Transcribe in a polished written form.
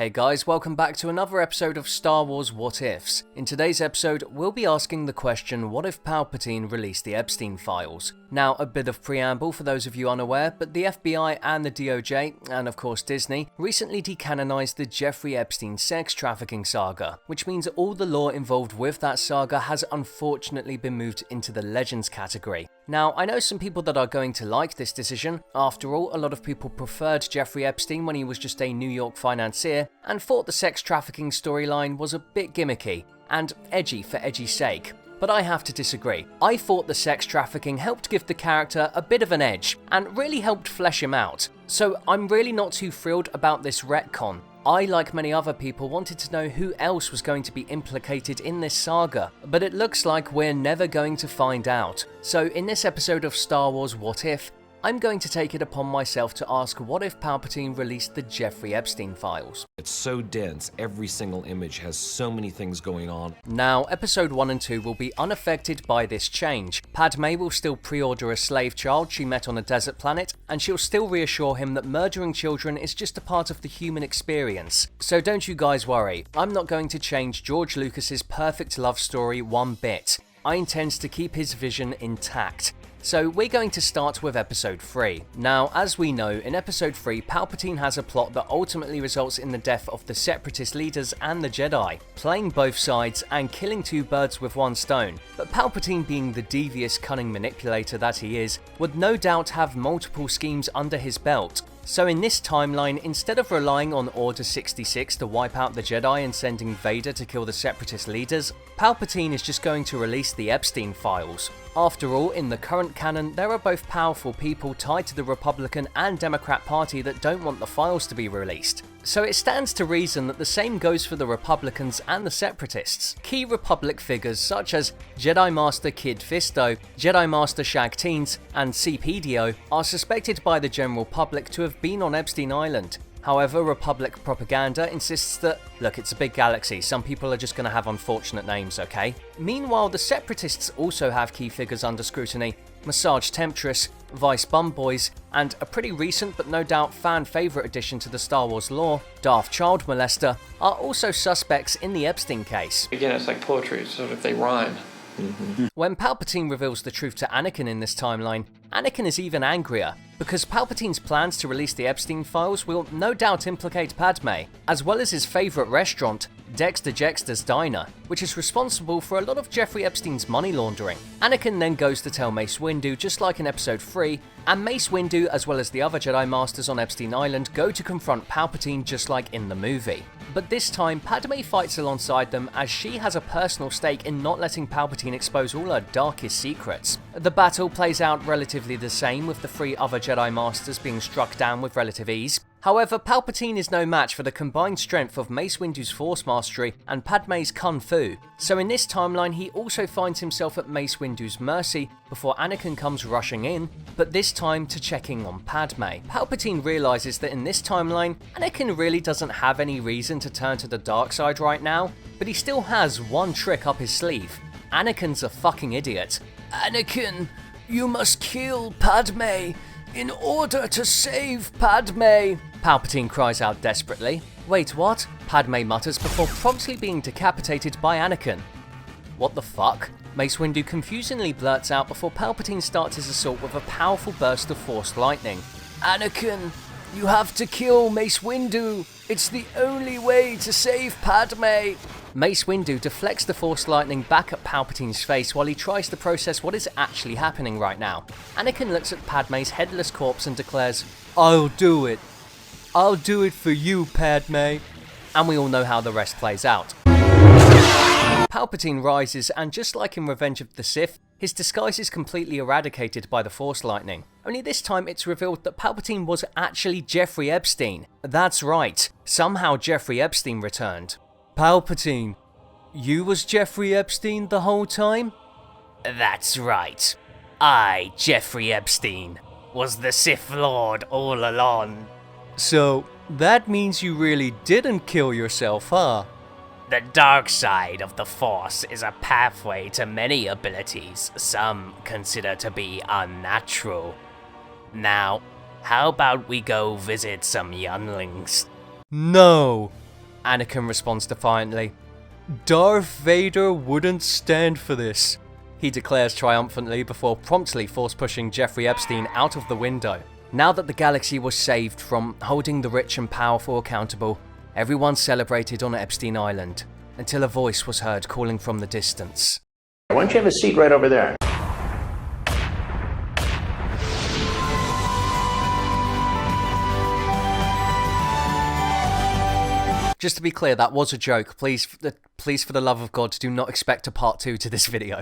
Hey guys, welcome back to another episode of Star Wars What Ifs. In today's episode, we'll be asking the question, what if Palpatine released the Epstein files? Now, a bit of preamble for those of you unaware, but the FBI and the DOJ, and of course Disney, recently decanonized the Jeffrey Epstein sex trafficking saga, which means all the lore involved with that saga has unfortunately been moved into the Legends category. Now, I know some people that are going to like this decision. After all, a lot of people preferred Jeffrey Epstein when he was just a New York financier, and thought the sex trafficking storyline was a bit gimmicky, and edgy for edgy's sake. But I have to disagree. I thought the sex trafficking helped give the character a bit of an edge, and really helped flesh him out. So I'm really not too thrilled about this retcon. I, like many other people, wanted to know who else was going to be implicated in this saga, but it looks like we're never going to find out. So in this episode of Star Wars What If, I'm going to take it upon myself to ask what if Palpatine released the Jeffrey Epstein files. It's so dense, every single image has so many things going on. Now, episode 1 and 2 will be unaffected by this change. Padme will still pre-order a slave child she met on a desert planet, and she'll still reassure him that murdering children is just a part of the human experience. So don't you guys worry, I'm not going to change George Lucas's perfect love story one bit. I intend to keep his vision intact. So we're going to start with episode 3. Now, as we know, in episode 3, Palpatine has a plot that ultimately results in the death of the Separatist leaders and the Jedi, playing both sides and killing two birds with one stone. But Palpatine, being the devious, cunning manipulator that he is, would no doubt have multiple schemes under his belt. So in this timeline, instead of relying on Order 66 to wipe out the Jedi and sending Vader to kill the Separatist leaders, Palpatine is just going to release the Epstein files. After all, in the current canon, there are both powerful people tied to the Republican and Democrat Party that don't want the files to be released. So it stands to reason that the same goes for the Republicans and the Separatists. Key Republic figures such as Jedi Master Kid Fisto, Jedi Master Shag Teens, and C-Pedio are suspected by the general public to have been on Epstein Island. However, Republic propaganda insists that, look, it's a big galaxy, some people are just going to have unfortunate names, okay? Meanwhile, the Separatists also have key figures under scrutiny. Massage Temptress, Vice Bum Boys, and a pretty recent but no doubt fan favourite addition to the Star Wars lore, Darth Child Molester, are also suspects in the Epstein case. Again, it's like poetry, sort of they rhyme. When Palpatine reveals the truth to Anakin in this timeline, Anakin is even angrier, because Palpatine's plans to release the Epstein files will no doubt implicate Padme, as well as his favourite restaurant, Dexter Jettster's Diner, which is responsible for a lot of Jeffrey Epstein's money laundering. Anakin then goes to tell Mace Windu, just like in episode 3, and Mace Windu, as well as the other Jedi Masters on Epstein Island, go to confront Palpatine just like in the movie. But this time, Padme fights alongside them as she has a personal stake in not letting Palpatine expose all her darkest secrets. The battle plays out relatively the same, with the 3 other Jedi Masters being struck down with relative ease. However, Palpatine is no match for the combined strength of Mace Windu's Force Mastery and Padme's Kung Fu, so in this timeline he also finds himself at Mace Windu's mercy before Anakin comes rushing in, but this time to checking on Padme. Palpatine realises that in this timeline, Anakin really doesn't have any reason to turn to the dark side right now, but he still has one trick up his sleeve. Anakin's a fucking idiot. Anakin, you must kill Padme in order to save Padme, Palpatine cries out desperately. Wait, what? Padme mutters before promptly being decapitated by Anakin. What the fuck? Mace Windu confusingly blurts out before Palpatine starts his assault with a powerful burst of Force lightning. Anakin, you have to kill Mace Windu. It's the only way to save Padme. Mace Windu deflects the Force lightning back at Palpatine's face while he tries to process what is actually happening right now. Anakin looks at Padme's headless corpse and declares, "I'll do it. I'll do it for you, Padme." And we all know how the rest plays out. Palpatine rises, and just like in Revenge of the Sith, his disguise is completely eradicated by the Force lightning. Only this time it's revealed that Palpatine was actually Jeffrey Epstein. That's right, somehow Jeffrey Epstein returned. Palpatine, you was Jeffrey Epstein the whole time? That's right. I, Jeffrey Epstein, was the Sith Lord all along. So, that means you really didn't kill yourself, huh? The dark side of the Force is a pathway to many abilities some consider to be unnatural. Now, how about we go visit some younglings? No! Anakin responds defiantly, "Darth Vader wouldn't stand for this," he declares triumphantly before promptly force-pushing Jeffrey Epstein out of the window. Now that the galaxy was saved from holding the rich and powerful accountable, everyone celebrated on Epstein Island, until a voice was heard calling from the distance. Why don't you have a seat right over there? Just to be clear, that was a joke. Please for the love of God, do not expect a part 2 to this video.